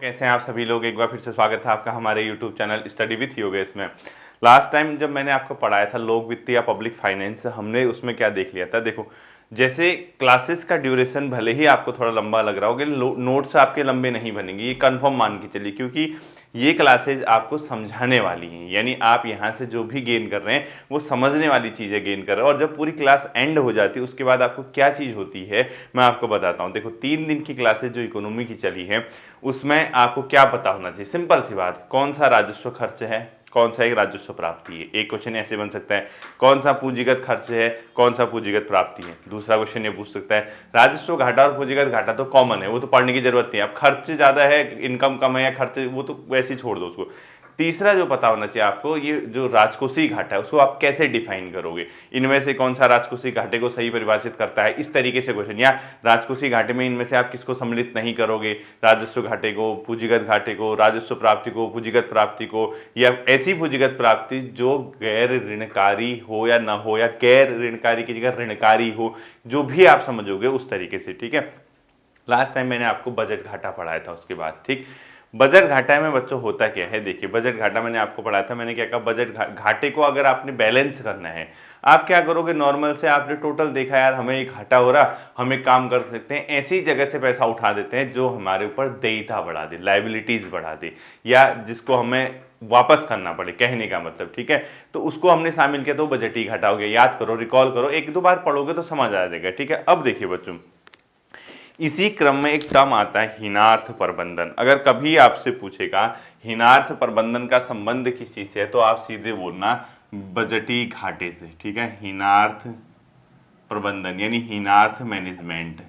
कैसे हैं आप सभी लोग। एक बार फिर से स्वागत है आपका हमारे YouTube channel study with Yogesh में। लास्ट टाइम जब मैंने आपको पढ़ाया था लोक वित्त या पब्लिक फाइनेंस, हमने उसमें क्या देख लिया था। देखो, जैसे क्लासेस का ड्यूरेशन भले ही आपको थोड़ा लंबा लग रहा होगा, नोट्स आपके लंबे नहीं बनेंगे, ये कंफर्म मान के चलिए, क्योंकि ये क्लासेज आपको समझाने वाली हैं। यानी आप यहाँ से जो भी गेन कर रहे हैं वो समझने वाली चीज़ें गेन कर रहे हैं। और जब पूरी क्लास एंड हो जाती है उसके बाद आपको क्या चीज़ होती है मैं आपको बताता हूँ। देखो, 3 दिन की क्लासेज जो इकोनॉमी की चली है उसमें आपको क्या पता होना चाहिए। सिंपल सी बात, कौन सा राजस्व खर्च है, कौन सा एक राजस्व प्राप्ति है। एक क्वेश्चन ऐसे बन सकता है, कौन सा पूंजीगत खर्च है, कौन सा पूंजीगत प्राप्ति है। दूसरा क्वेश्चन ये पूछ सकता है, राजस्व घाटा और पूंजीगत घाटा तो कॉमन है, वो तो पढ़ने की जरूरत नहीं है। अब खर्च ज्यादा है, इनकम कम है या खर्च, वो तो वैसे ही छोड़ दो उसको। तीसरा जो पता होना चाहिए आपको, ये जो राजकोषीय घाटा है उसको आप कैसे डिफाइन करोगे, इनमें से कौन सा राजकोषीय घाटे को सही परिभाषित करता है, इस तरीके से क्वेश्चन। या राजकोषीय घाटे में इनमें से आप किसको सम्मिलित नहीं करोगे, राजस्व घाटे को, पूंजीगत घाटे को, राजस्व प्राप्ति को, पूंजीगत प्राप्ति को, या ऐसी पूंजीगत प्राप्ति जो गैर ऋणकारी हो या ना हो, या गैर ऋणकारी की जगह ऋणकारी हो, जो भी आप समझोगे उस तरीके से। ठीक है, लास्ट टाइम मैंने आपको बजट घाटा पढ़ाया था उसके बाद। ठीक, बजट घाटा में बच्चों होता क्या है, देखिए बजट घाटा मैंने आपको पढ़ाया था। मैंने क्या कहा, बजट घाटे को अगर आपने बैलेंस करना है, आप क्या करोगे, नॉर्मल से आपने टोटल देखा यार हमें एक घाटा हो रहा, हम एक काम कर सकते हैं, ऐसी जगह से पैसा उठा देते हैं जो हमारे ऊपर देयता बढ़ा दे, लाइबिलिटीज बढ़ा दे, या जिसको हमें वापस करना पड़े, कहने का मतलब। ठीक है, तो उसको हमने शामिल किया तो बजटीय घाटा हो गया। याद करो, रिकॉल करो, एक दो बार पढ़ोगे तो समझ आ जाएगा। ठीक है, अब देखिए बच्चों, इसी क्रम में एक टर्म आता है हीनार्थ प्रबंधन। अगर कभी आपसे पूछेगा हीनार्थ प्रबंधन का संबंध किस चीज से है, तो आप सीधे बोलना बजटीय घाटे से। ठीक है, हीनार्थ प्रबंधन यानी हीनार्थ मैनेजमेंट।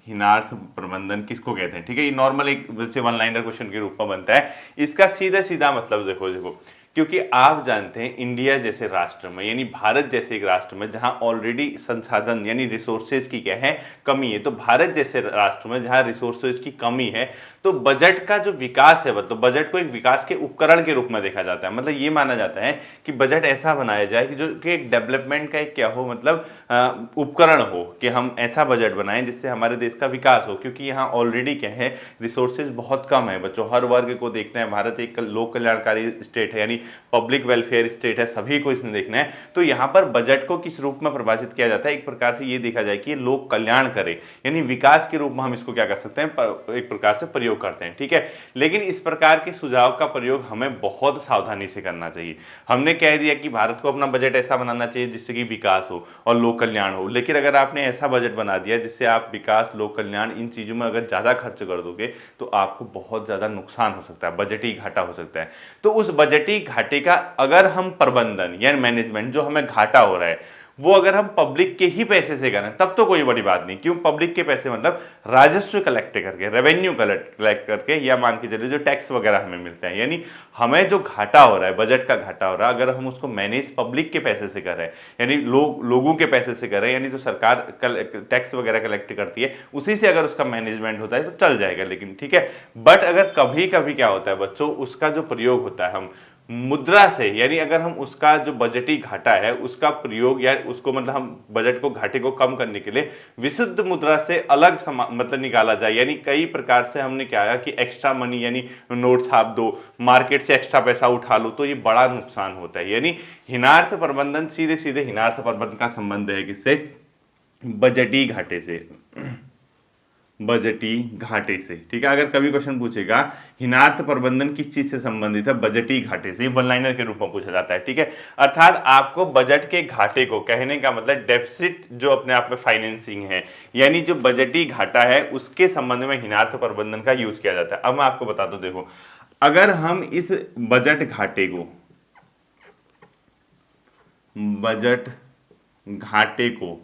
हीनार्थ प्रबंधन किसको कहते हैं? ठीक है, ये नॉर्मल एक जैसे वन लाइनर क्वेश्चन के रूप में बनता है। इसका सीधा सीधा मतलब देखो देखो, क्योंकि आप जानते हैं इंडिया जैसे राष्ट्र में, यानी भारत जैसे एक राष्ट्र में जहां ऑलरेडी संसाधन यानी रिसोर्सेज की क्या है, कमी है, तो भारत जैसे राष्ट्र में जहां रिसोर्सेज की कमी है, तो बजट का जो विकास है, मतलब बजट को एक विकास के उपकरण के रूप में देखा जाता है। मतलब ये माना जाता है कि बजट ऐसा बनाया जाए कि जो कि एक डेवलपमेंट का एक क्या हो, मतलब उपकरण हो, कि हम ऐसा बजट बनाएं जिससे हमारे देश का विकास हो। क्योंकि यहाँ ऑलरेडी क्या है, रिसोर्सेज बहुत कम है बच्चों, हर वर्ग को देखना है। भारत एक लोक कल्याणकारी स्टेट है, यानी पब्लिक वेलफेयर स्टेट है, सभी को इसमें देखना है। तो यहाँ पर बजट को किस रूप में परिभाषित किया जाता है, एक प्रकार से ये देखा जाए कि ये लोक कल्याण करे, यानी विकास के रूप में हम इसको क्या कर सकते हैं, एक प्रकार से प्रयोग करते हैं। ठीक है, लेकिन इस प्रकार के सुझाव का प्रयोग हमें बहुत सावधानी से करना चाहिए। हमने कह दिया कि भारत को अपना बजट ऐसा बनाना चाहिए जिससे कि विकास हो और लोक कल्याण हो, लेकिन अगर आपने ऐसा बजट बना दिया जिससे आप विकास, लोक कल्याण, इन चीजों में अगर ज्यादा खर्च कर दोगे तो आपको बहुत ज्यादा नुकसान हो सकता है, बजटीय घाटा हो सकता है। तो उस बजटीय घाटे का अगर हम प्रबंधन या मैनेजमेंट, जो हमें घाटा हो रहा है, वो अगर हम पब्लिक के ही पैसे से करें तब तो कोई बड़ी बात नहीं। क्यों पब्लिक के पैसे, मतलब राजस्व कलेक्ट करके, रेवेन्यू कलेक्ट करके, या मान के चलिए जो टैक्स वगैरह हमें मिलते हैं, यानी हमें जो घाटा हो रहा है, बजट का घाटा हो रहा है, अगर हम उसको मैनेज पब्लिक के पैसे से कर रहे हैं, यानी लोगों के पैसे से कर रहे हैं, यानी जो सरकार टैक्स वगैरह कलेक्ट करती है उसी से अगर उसका मैनेजमेंट होता है तो चल जाएगा। लेकिन ठीक है, बट अगर कभी कभी क्या होता है बच्चों, उसका जो प्रयोग होता है हम मुद्रा से, यानी अगर हम उसका जो बजटीय घाटा है उसका प्रयोग, या उसको मतलब हम बजट को, घाटे को कम करने के लिए विशुद्ध मुद्रा से अलग मतलब निकाला जाए, यानी कई प्रकार से हमने क्या है कि एक्स्ट्रा मनी, यानी नोट छाप दो, मार्केट से एक्स्ट्रा पैसा उठा लो, तो ये बड़ा नुकसान होता है। यानी हीनार्थ प्रबंधन सीधे सीधे हीनार्थ प्रबंधन का संबंध है किससे, बजटीय घाटे से, बजटीय घाटे से। ठीक है, अगर कभी क्वेश्चन पूछेगा हीनार्थ प्रबंधन किस चीज से संबंधित है, बजटीय घाटे से, वन लाइनर के रूप में पूछा जाता है। ठीक है, अर्थात आपको बजट के घाटे को, कहने का मतलब डेफिसिट जो अपने आप में फाइनेंसिंग है, यानी जो बजटीय घाटा है उसके संबंध में हीनार्थ प्रबंधन का यूज किया जाता है। अब मैं आपको बता दूं, देखो अगर हम इस बजट घाटे को, बजट घाटे को,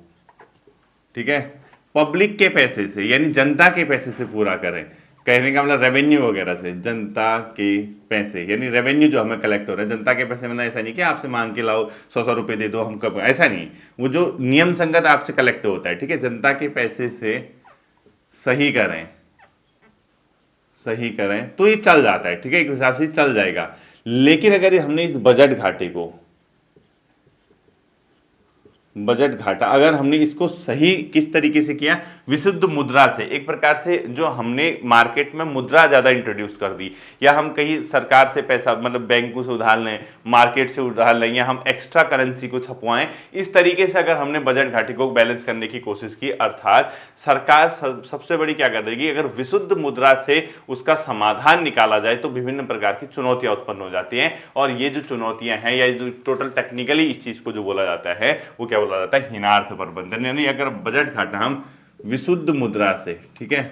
ठीक है, पब्लिक के पैसे से, यानी जनता के पैसे से पूरा करें, कहने का मतलब रेवेन्यू वगैरह से, जनता के पैसे, यानी रेवेन्यू जो हमें कलेक्ट हो रहा है जनता के पैसे, मतलब ऐसा नहीं कि आपसे मांग के लाओ 100 रुपए दे दो हम कब, ऐसा नहीं, वो जो नियम संगत आपसे कलेक्ट होता है। ठीक है, जनता के पैसे से सही करें, सही करें तो ये चल जाता है। ठीक है, एक हिसाब से चल जाएगा। लेकिन अगर हमने इस बजट घाटे को बजट घाटा अगर हमने इसको सही किस तरीके से किया, विशुद्ध मुद्रा से, एक प्रकार से जो हमने मार्केट में मुद्रा ज्यादा इंट्रोड्यूस कर दी, या हम कहीं सरकार से पैसा मतलब बैंकों से उधार लें, मार्केट से उधार लें, या हम एक्स्ट्रा करेंसी को छपवाएं, इस तरीके से अगर हमने बजट घाटे को बैलेंस करने की कोशिश की, अर्थात सरकार सबसे बड़ी क्या कर देगी, अगर विशुद्ध मुद्रा से उसका समाधान निकाला जाए तो विभिन्न प्रकार की चुनौतियां उत्पन्न हो जाती हैं। और ये जो चुनौतियां हैं या जो टोटल टेक्निकली इस चीज को जो बोला जाता है वो क्या बोला जाता है, हीनार्थ प्रबंधन। यानी अगर बजट घाटा हम विशुद्ध मुद्रा से, ठीक है,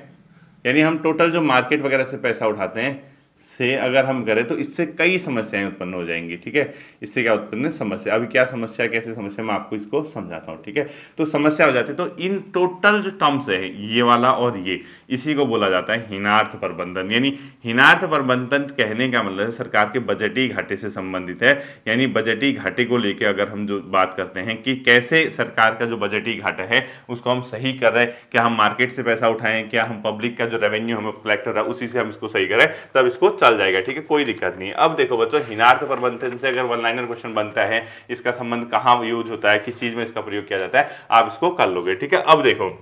यानी हम टोटल जो मार्केट वगैरह से पैसा उठाते हैं से अगर हम करें तो इससे कई समस्याएं उत्पन्न हो जाएंगी, ठीक है। इससे क्या उत्पन्न है, समस्या। अभी क्या समस्या, कैसे समस्या, मैं आपको इसको समझाता हूँ, ठीक है। तो समस्या हो जाती है, तो इन टोटल जो टर्म्स है ये वाला और ये, इसी को बोला जाता है हीनार्थ प्रबंधन। यानी हीनार्थ प्रबंधन कहने का मतलब है सरकार के बजटीय घाटे से संबंधित है। यानी बजटीय घाटे को लेकर अगर हम जो बात करते हैं कि कैसे सरकार का जो बजटीय घाटा है उसको हम सही कर रहे हैं, क्या हम मार्केट से पैसा उठाएं, क्या हम पब्लिक का जो रेवेन्यू हमें कलेक्ट हो रहा है उसी से हम इसको सही करें, तब इसको चल जाएगा, ठीक है, कोई दिक्कत नहीं है। अब देखो बच्चों, हीनार्थ प्रबंधन से अगर वन लाइनर क्वेश्चन बनता है, इसका संबंध कहां यूज होता है, किस चीज में इसका प्रयोग किया जाता है, आप इसको कर लोगे, ठीक है। अब देखो,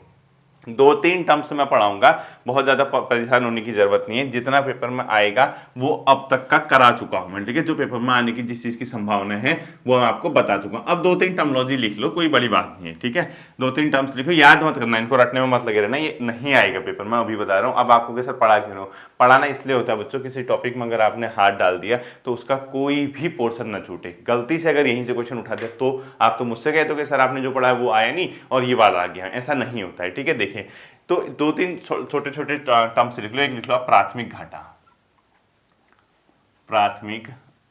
दो तीन टर्म्स मैं पढ़ाऊंगा, बहुत ज्यादा परेशान होने की जरूरत नहीं है, जितना पेपर में आएगा वो अब तक का करा चुका हूं मैं, ठीक है। जो पेपर में आने की जिस चीज की संभावना है वो मैं आपको बता चुका हूं। अब दो तीन टर्मोलॉजी लिख लो, कोई बड़ी बात नहीं है, ठीक है। दो तीन टर्म्स लिखो, याद मत करना, इनको रटने में मत लगे रहना, ये नहीं आएगा पेपर में, अभी बता रहा हूं। अब आपको कैसे पढ़ा क्यों हो, पढ़ाना इसलिए होता है बच्चों, किसी टॉपिक में अगर आपने हाथ डाल दिया तो उसका कोई भी पोर्शन ना छूटे। गलती से अगर यहीं से क्वेश्चन उठा दिया तो आप तो मुझसे कहते हो कि सर आपने जो पढ़ा है वो आया नहीं और ये वाला आ गया, ऐसा नहीं होता है, ठीक है। देखें, तो दो तीन छोटे छोटे टर्म्स लिख लो। एक लिख लो प्राथमिक घाटा, प्राथमिक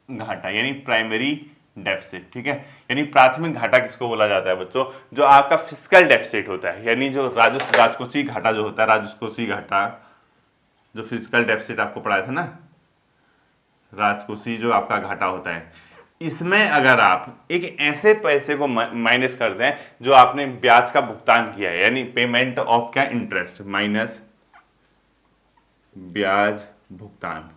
घाटा यानी प्राइमरी डेफिसिट, ठीक है। यानी प्राथमिक घाटा किसको बोला जाता है बच्चों, जो आपका फिस्कल डेफिसिट होता है, यानी जो राजकोषीय घाटा जो होता है, राजकोषीय घाटा, जो फिस्कल डेफिसिट आपको पढ़ाया था ना, राजकोषीय जो आपका घाटा होता है, इसमें अगर आप एक ऐसे पैसे को माइनस कर दें जो आपने ब्याज का भुगतान किया है, यानी पेमेंट ऑफ क्या, इंटरेस्ट माइनस ब्याज भुगतान,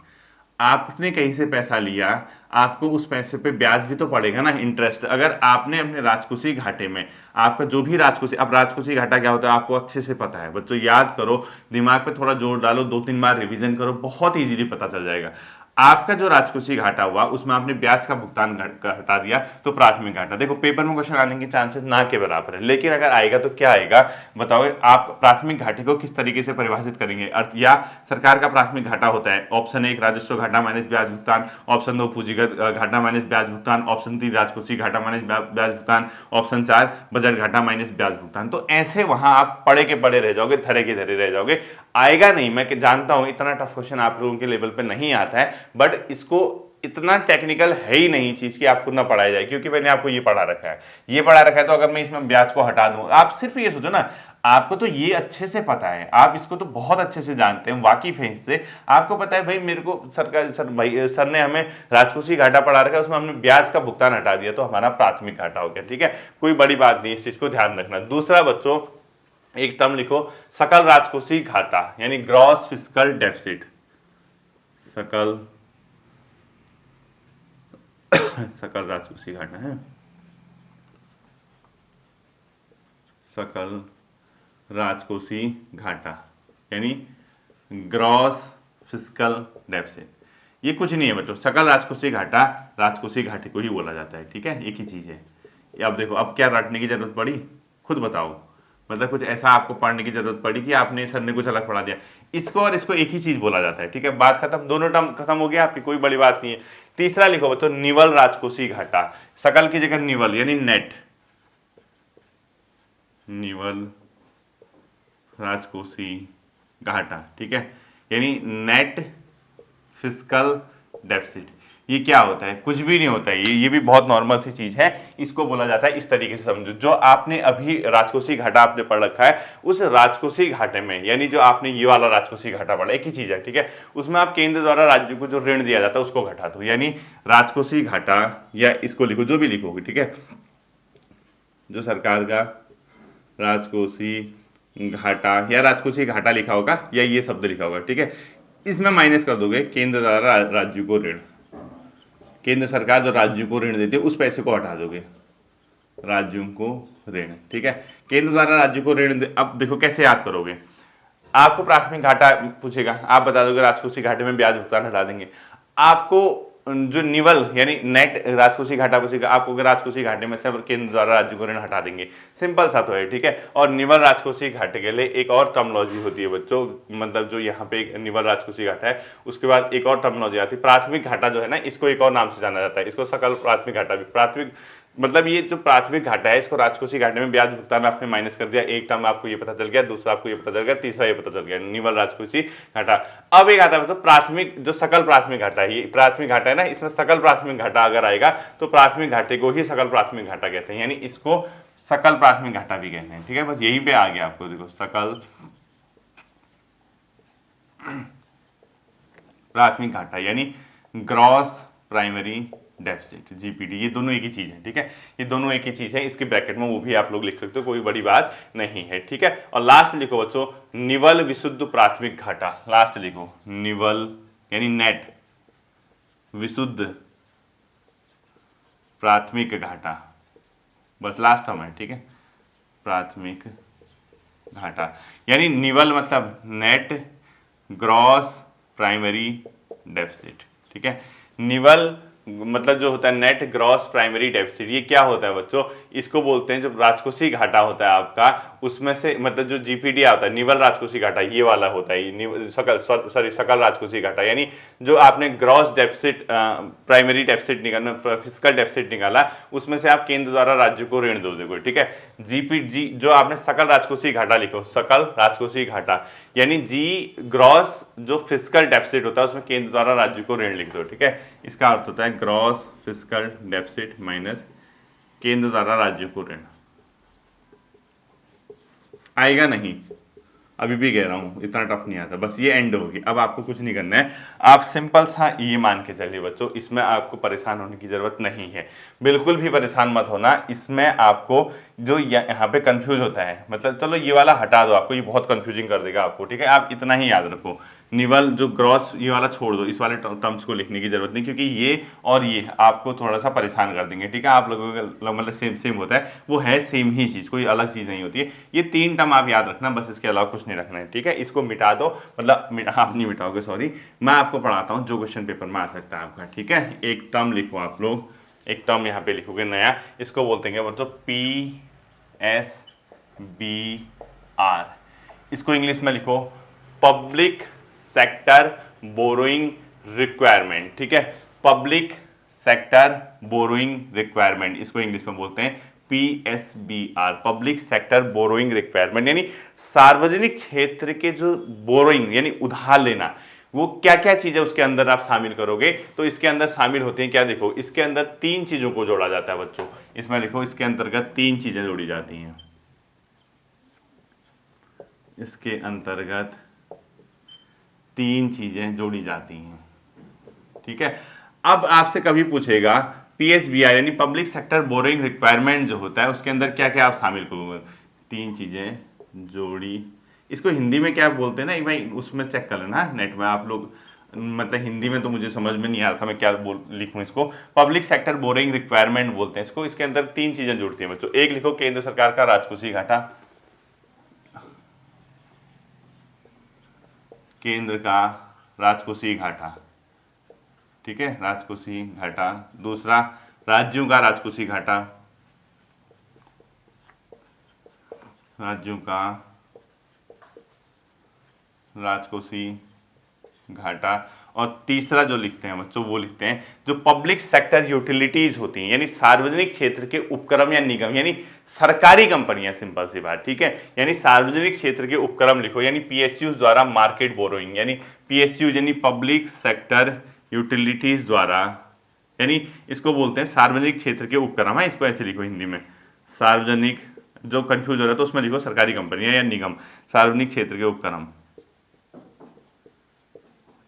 आपने कहीं से पैसा लिया, आपको उस पैसे पे ब्याज भी तो पड़ेगा ना, इंटरेस्ट। अगर आपने अपने राजकोषीय घाटे में आपका जो भी राजकोषीय, अब राजकोषीय घाटा क्या होता है आपको अच्छे से पता है बच्चों, याद करो, दिमाग पे थोड़ा जोर डालो, दो तीन बार रिवीजन करो, बहुत इजीली पता चल जाएगा। आपका जो राजकोषीय घाटा हुआ उसमें आपने ब्याज का भुगतान हटा दिया तो प्राथमिक घाटा। देखो पेपर में क्वेश्चन आने के चांसेस ना के बराबर है, लेकिन अगर आएगा तो क्या आएगा बताओ, आप प्राथमिक घाटे को किस तरीके से परिभाषित करेंगे, अर्थ या सरकार का प्राथमिक घाटा होता है, ऑप्शन 1 राजस्व घाटा माइनस ब्याज भुगतान, ऑप्शन 2 पूंजीगत घाटा माइनस ब्याज भुगतान, ऑप्शन 3 राजकोषीय घाटा माइनस ब्याज भुगतान, ऑप्शन 4 बजट घाटा माइनस ब्याज भुगतान। तो ऐसे वहां आप पढ़े के पढ़े रह जाओगे, धरे के धरे रह जाओगे, आएगा नहीं। मैं जानता हूं इतना टफ क्वेश्चन आप लोगों के लेवल पे नहीं आता है, बट इसको इतना टेक्निकल है ही नहीं चीज कि आपको ना पढ़ाया जाए, क्योंकि मैंने आपको ये पढ़ा रखा है, ये पढ़ा रखा है। तो अगर मैं इसमें ब्याज को हटा दूं, आप सिर्फ ये सोचो ना, आपको तो ये अच्छे से पता है, आप इसको तो बहुत अच्छे से जानते हैं, वाकिफ हैं इससे, आपको पता है भाई मेरे को सर ने हमें राजकोषीय घाटा पढ़ा रखा है, उसमें हमने ब्याज का भुगतान हटा दिया तो हमारा प्राथमिक घाटा हो गया, ठीक है, कोई बड़ी बात नहीं, इस चीज को ध्यान रखना। दूसरा बच्चों, एक टर्म लिखो, सकल राजकोषीय घाटा यानी ग्रॉस फिस्कल डेफिसिट, सकल सकल राजकोषीय घाटा है, सकल राजकोषीय घाटा यानी ग्रॉस फिस्कल डेफिसिट। ये कुछ नहीं है बच्चों, सकल राजकोषीय घाटा राजकोषीय घाटे को ही बोला जाता है, ठीक है, एक ही चीज है। अब देखो, अब क्या रटने की जरूरत पड़ी, खुद बताओ, मतलब कुछ ऐसा आपको पढ़ने की जरूरत पड़ी कि आपने सर ने कुछ अलग पढ़ा दिया, इसको और इसको एक ही चीज बोला जाता है, ठीक है, बात खत्म, दोनों टर्म खत्म हो गया आपकी, कोई बड़ी बात नहीं है। तीसरा लिखो बच्चों, निवल राजकोषीय घाटा, सकल की जगह निवल यानी नेट, निवल राजकोषीय घाटा, ठीक है, यानी नेट फिस्कल डेफिसिट। ये क्या होता है, कुछ भी नहीं होता है, ये भी बहुत नॉर्मल सी चीज है, इसको बोला जाता है, इस तरीके से समझो, जो आपने अभी राजकोषीय घाटा आपने पढ़ रखा है, उस राजकोषीय घाटे में, यानी जो आपने ये वाला राजकोषीय घाटा पढ़ा, एक ही चीज है, ठीक है, उसमें आप केंद्र द्वारा राज्य को जो ऋण दिया जाता है उसको घटा दो, यानी राजकोषीय घाटा, या इसको लिखो जो भी लिखोगे, ठीक है, जो सरकार का राजकोषीय घाटा या राजकोषीय घाटा लिखा होगा या ये शब्द लिखा होगा, ठीक है, इसमें माइनस कर दोगे केंद्र द्वारा राज्य को ऋण, केंद्र सरकार जो राज्य को ऋण देती है उस पैसे को हटा दोगे, राज्यों को ऋण, ठीक है। केंद्र द्वारा राज्यों को ऋण अब देखो कैसे याद करोगे। आपको प्राथमिक घाटा पूछेगा, आप बता दोगे राजकोषीय घाटे में ब्याज भुगतान हटा देंगे। आपको जो निवल यानी नेट राजकोषीय घाटा पूछेगा, आपको राजकोषीय घाटे में से केंद्र द्वारा राज्य को ऋण हटा देंगे। सिंपल सा तो है, ठीक है। और निवल राजकोषीय घाटे के लिए एक और टर्मिनोलॉजी होती है बच्चों, मतलब जो यहाँ पे निवल राजकोषीय घाटा है उसके बाद एक और टर्मिनोलॉजी आती है प्राथमिक घाटा, जो है ना इसको एक और नाम से जाना जाता है, इसको सकल प्राथमिक घाटा भी। प्राथमिक मतलब ये जो प्राथमिक घाटा है इसको राजकोषीय घाटे में ब्याज भुगतान आपने माइनस कर दिया। एक टर्म आपको ये पता चल गया, दूसरा आपको ये पता चल गया, तीसरा ये पता चल गया, निवल राजकोषीय घाटा। अब एक आता है मतलब प्राथमिक जो सकल प्राथमिक घाटा है, ये प्राथमिक घाटा है ना, इसमें सकल प्राथमिक घाटा अगर आएगा तो प्राथमिक घाटे को ही सकल प्राथमिक घाटा कहते हैं, यानी इसको सकल प्राथमिक घाटा भी कहते हैं, ठीक है। बस यहीं पे आ गया आपको, देखो सकल प्राथमिक घाटा यानी ग्रॉस प्राइमरी डेफिसिट, जीपीडी, ये दोनों एक ही चीज है, ठीक है। ये दोनों एक ही चीज है, इसके ब्रैकेट में वो भी आप लोग लिख सकते हो, कोई बड़ी बात नहीं है, ठीक है। और लास्ट लिखो बच्चों निवल विशुद्ध प्राथमिक घाटा, लास्ट लिखो निवल यानी नेट विशुद्ध प्राथमिक घाटा, बस लास्ट टर्म है, ठीक है। प्राथमिक घाटा यानी निवल मतलब नेट ग्रॉस प्राइमरी डेफिसिट, ठीक है। निवल मतलब जो होता है नेट ग्रॉस प्राइमरी डेफिसिट, ये क्या होता है बच्चों, इसको बोलते हैं जब राजकोषीय घाटा होता है आपका, उसमें से मतलब जो जीपीडी आता है निवल राजकोषीय घाटा ये वाला होता है, सकल राजकोषीय घाटा, यानी जो आपने ग्रॉस डेफिसिट प्राइमरी डेफिसिट निकाला, फिस्कल डेफिसिट निकाला, उसमें से आप केंद्र द्वारा राज्य को ऋण दो दोगे, ठीक है। जीपीडी जो आपने सकल राजकोषीय घाटा लिखो, सकल राजकोषीय घाटा यानी जी ग्रॉस जो फिस्कल डेफिसिट होता है उसमें केंद्र द्वारा राज्य को ऋण लिख दो, ठीक है। इसका अर्थ होता है ग्रॉस फिस्कल डेफिसिट माइनस केंद्र द्वारा राज्य को ऋण। आएगा नहीं, अभी भी कह रहा हूं इतना टफ नहीं आता, बस ये एंड होगी। अब आपको कुछ नहीं करना है, आप सिंपल सा ये मान के चलिए बच्चों, इसमें आपको परेशान होने की जरूरत नहीं है, बिल्कुल भी परेशान मत होना। इसमें आपको जो यहाँ पे कंफ्यूज होता है, मतलब चलो ये वाला हटा दो, आपको ये बहुत कंफ्यूजिंग कर देगा आपको, ठीक है। आप इतना ही याद रखो, निवल जो ग्रॉस ये वाला छोड़ दो, इस वाले टर्म्स को लिखने की जरूरत नहीं, क्योंकि ये और ये आपको थोड़ा सा परेशान कर देंगे, ठीक है। आप लोगों का मतलब सेम सेम होता है, वो है सेम ही चीज, कोई अलग चीज नहीं होती है। ये 3 टर्म आप याद रखना, बस इसके अलावा कुछ नहीं रखना है, ठीक है। इसको मिटा दो, मतलब आप नहीं मिटाओगे, सॉरी, मैं आपको पढ़ाता हूँ जो क्वेश्चन पेपर में आ सकता है आपका, ठीक है। एक टर्म लिखो आप लोग, एक टर्म यहाँ पे लिखोगे नया, इसको बोलते हैं मतलब PSBR, इसको इंग्लिश में लिखो पब्लिक सेक्टर बोरोइंग रिक्वायरमेंट, ठीक है। पब्लिक सेक्टर बोरोइंग रिक्वायरमेंट, इसको इंग्लिश में बोलते हैं PSBR, public sector borrowing requirement, यानी सार्वजनिक क्षेत्र के जो बोरोइंग यानी उधार लेना, वो क्या क्या चीज है उसके अंदर आप शामिल करोगे। तो इसके अंदर शामिल होते हैं क्या, देखो इसके अंदर 3 चीजों को जोड़ा जाता है बच्चों, इसमें लिखो इसके अंतर्गत 3 चीजें जोड़ी जाती हैं, इसके अंतर्गत 3 चीजें जोड़ी जाती हैं, ठीक है। अब आपसे कभी पूछेगा PSBR यानी पब्लिक सेक्टर बोरोइंग रिक्वायरमेंट जो होता है उसके अंदर क्या क्या आप शामिल करोगे, 3 चीजें जोड़ी, इसको हिंदी में क्या बोलते हैं ना, एक भाई उसमें चेक कर लेना नेट में आप लोग, मतलब हिंदी में तो मुझे समझ में नहीं आ रहा था मैं क्या लिखूं इसको। पब्लिक सेक्टर बोरोइंग रिक्वायरमेंट बोलते हैं इसको। इसके अंदर 3 चीजें जुड़ती हैं बच्चों, एक लिखो केंद्र सरकार का राजकोषीय घाटा, केंद्र का राजकोषीय घाटा, ठीक है, राजकोषीय घाटा। दूसरा राज्यों का राजकोषीय घाटा, राज्यों का राजकोषीय घाटा। और तीसरा जो लिखते हैं बच्चों वो लिखते हैं जो पब्लिक सेक्टर यूटिलिटीज होती हैं, यानी सार्वजनिक क्षेत्र के उपक्रम या निगम, यानी सरकारी कंपनियां, सिंपल सी बात, ठीक है। यानी सार्वजनिक क्षेत्र के उपक्रम लिखो, यानी PSUs द्वारा मार्केट बोरोइंग, यानी PSU यानी पब्लिक सेक्टर यूटिलिटीज द्वारा, यानी इसको बोलते हैं सार्वजनिक क्षेत्र के उपक्रम है, इसको ऐसे लिखो हिंदी में, सार्वजनिक, जो कंफ्यूज हो रहा है तो उसमें लिखो सरकारी कंपनियां या निगम, सार्वजनिक क्षेत्र के उपक्रम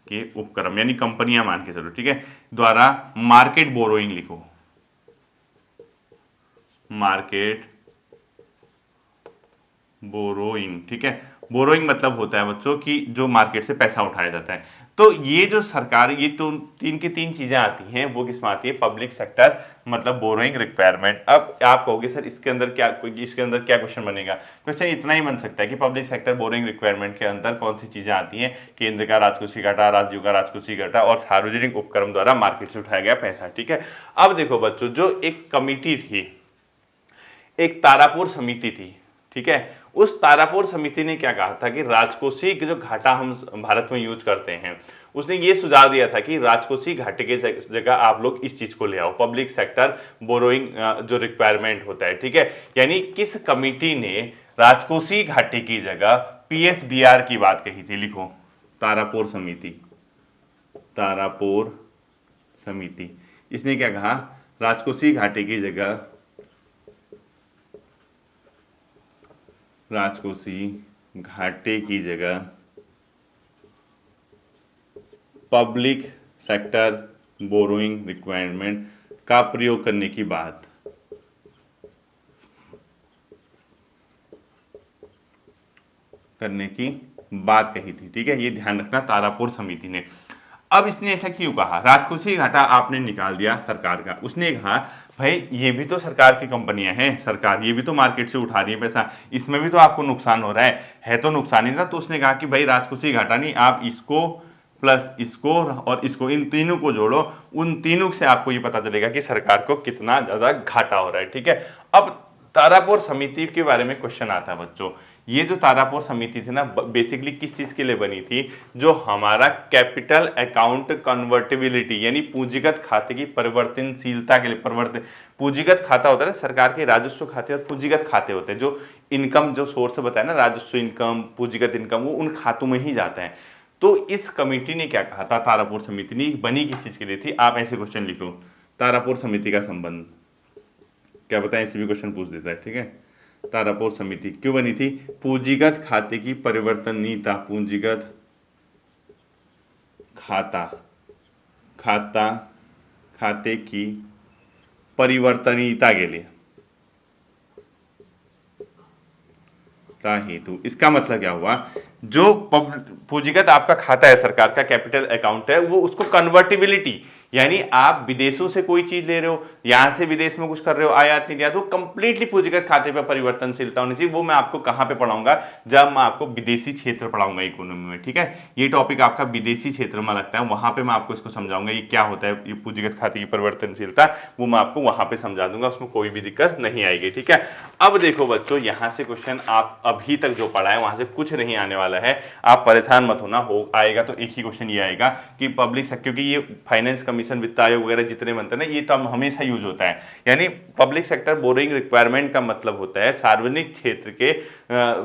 के उपक्रम यानी कंपनियां मान के चलो, ठीक है, द्वारा मार्केट बोरोइंग लिखो, मार्केट बोरोइंग, ठीक है, बोरोइंग मतलब होता है बच्चों कि जो मार्केट से पैसा उठाया जाता है। तो ये जो सरकार, ये तो तीन की तीन चीजें आती हैं, वो किसमें आती है? पब्लिक सेक्टर मतलब बोरोइंग रिक्वायरमेंट। अब आप कहोगे सर इसके अंदर क्या क्वेश्चन बनेगा? क्वेश्चन इतना ही बन सकता है कि पब्लिक सेक्टर बोरोइंग रिक्वायरमेंट के अंदर कौन सी चीजें आती हैं? केंद्र का राजकोषीय घाटा, राज्यों का राजकोषीय घाटा और सार्वजनिक उपक्रम द्वारा मार्केट से उठाया गया पैसा। ठीक है। अब देखो बच्चों, जो एक कमिटी थी, एक तारापुर समिति थी, ठीक है, उस तारापुर समिति ने क्या कहा था कि राजकोषीय जो घाटा हम भारत में यूज करते हैं, उसने ये सुझाव दिया था कि राजकोषीय घाटे के जगह आप लोग इस चीज को ले आओ, पब्लिक सेक्टर बोरोइंग जो रिक्वायरमेंट होता है। ठीक है, यानी किस कमिटी ने राजकोषीय घाटे की जगह पीएसबीआर की बात कही थी? लिखो, तारापुर समिति, तारापुर समिति। इसने क्या कहा? राजकोषीय घाटे की जगह राजकोषीय घाटे की जगह पब्लिक सेक्टर बोरोइंग रिक्वायरमेंट का प्रयोग करने की बात कही थी। ठीक है, ये ध्यान रखना, तारापुर समिति ने। अब इसने ऐसा क्यों कहा? राजकोषीय घाटा आपने निकाल दिया सरकार का, उसने कहा भाई ये भी तो सरकार की कंपनियां हैं, सरकार ये भी तो मार्केट से उठा रही है पैसा, इसमें भी तो आपको नुकसान हो रहा है तो नुकसान ही था। तो उसने कहा कि भाई राजकोषीय घाटा नहीं, आप इसको प्लस इसको और इसको, इन तीनों को जोड़ो, उन तीनों से आपको ये पता चलेगा कि सरकार को कितना ज्यादा घाटा हो रहा है। ठीक है। अब तारापुर समिति के बारे में क्वेश्चन आता है बच्चों। ये जो तारापुर समिति थी ना, बेसिकली किस चीज के लिए बनी थी? जो हमारा कैपिटल अकाउंट कन्वर्टिबिलिटी यानी पूंजीगत खाते की परिवर्तनशीलता के लिए, पूंजीगत खाता होता है ना, सरकार के राजस्व खाते और पूंजीगत खाते होते हैं, जो इनकम जो सोर्स बताया ना, राजस्व इनकम, पूंजीगत इनकम, वो उन खातों में ही जाते हैं। तो इस कमेटी ने क्या कहा था? तारापुर समिति ने बनी किस चीज के लिए थी? आप ऐसे क्वेश्चन लिखो, तारापुर समिति का संबंध क्या बताएं, ऐसे भी क्वेश्चन पूछ देता है। ठीक है, तारापुर समिति क्यों बनी थी? पूंजीगत खाते की परिवर्तनीयता, पूंजीगत खाते की परिवर्तनीयता के लिए हेतु। इसका मतलब क्या हुआ? जो पूंजीगत आपका खाता है, सरकार का कैपिटल अकाउंट है, वो उसको कन्वर्टिबिलिटी यानी आप विदेशों से कोई चीज ले रहे हो, यहां से विदेश में कुछ कर रहे हो, आयात निर्यात, वो कंप्लीटली पूंजीगत खाते पर परिवर्तनशीलता होनी चाहिए। वो मैं आपको कहां पे पढ़ाऊंगा? जब मैं आपको विदेशी क्षेत्र पढ़ाऊंगा इकोनॉमी में। ठीक है, ये टॉपिक आपका विदेशी क्षेत्र में लगता है, वहां पे मैं आपको इसको समझाऊंगा ये क्या होता है, ये पूंजीगत खाते की परिवर्तनशीलता, वो मैं आपको वहां पे समझा दूंगा, उसमें कोई भी दिक्कत नहीं आएगी। ठीक है। अब देखो बच्चों, यहां से क्वेश्चन आप अभी तक जो पढ़ा है वहां से कुछ नहीं आने वाला है, आप परेशान मत होना। आएगा तो एक ही क्वेश्चन ये आएगा कि पब्लिक सेक्टर, क्योंकि ये फाइनेंस कमीशन, वित्त आयोग वगैरह जितने बनते हैं ना, ये टर्म हमेशा यूज होता है। यानी पब्लिक सेक्टर बोरोइंग रिक्वायरमेंट का मतलब होता है सार्वजनिक क्षेत्र के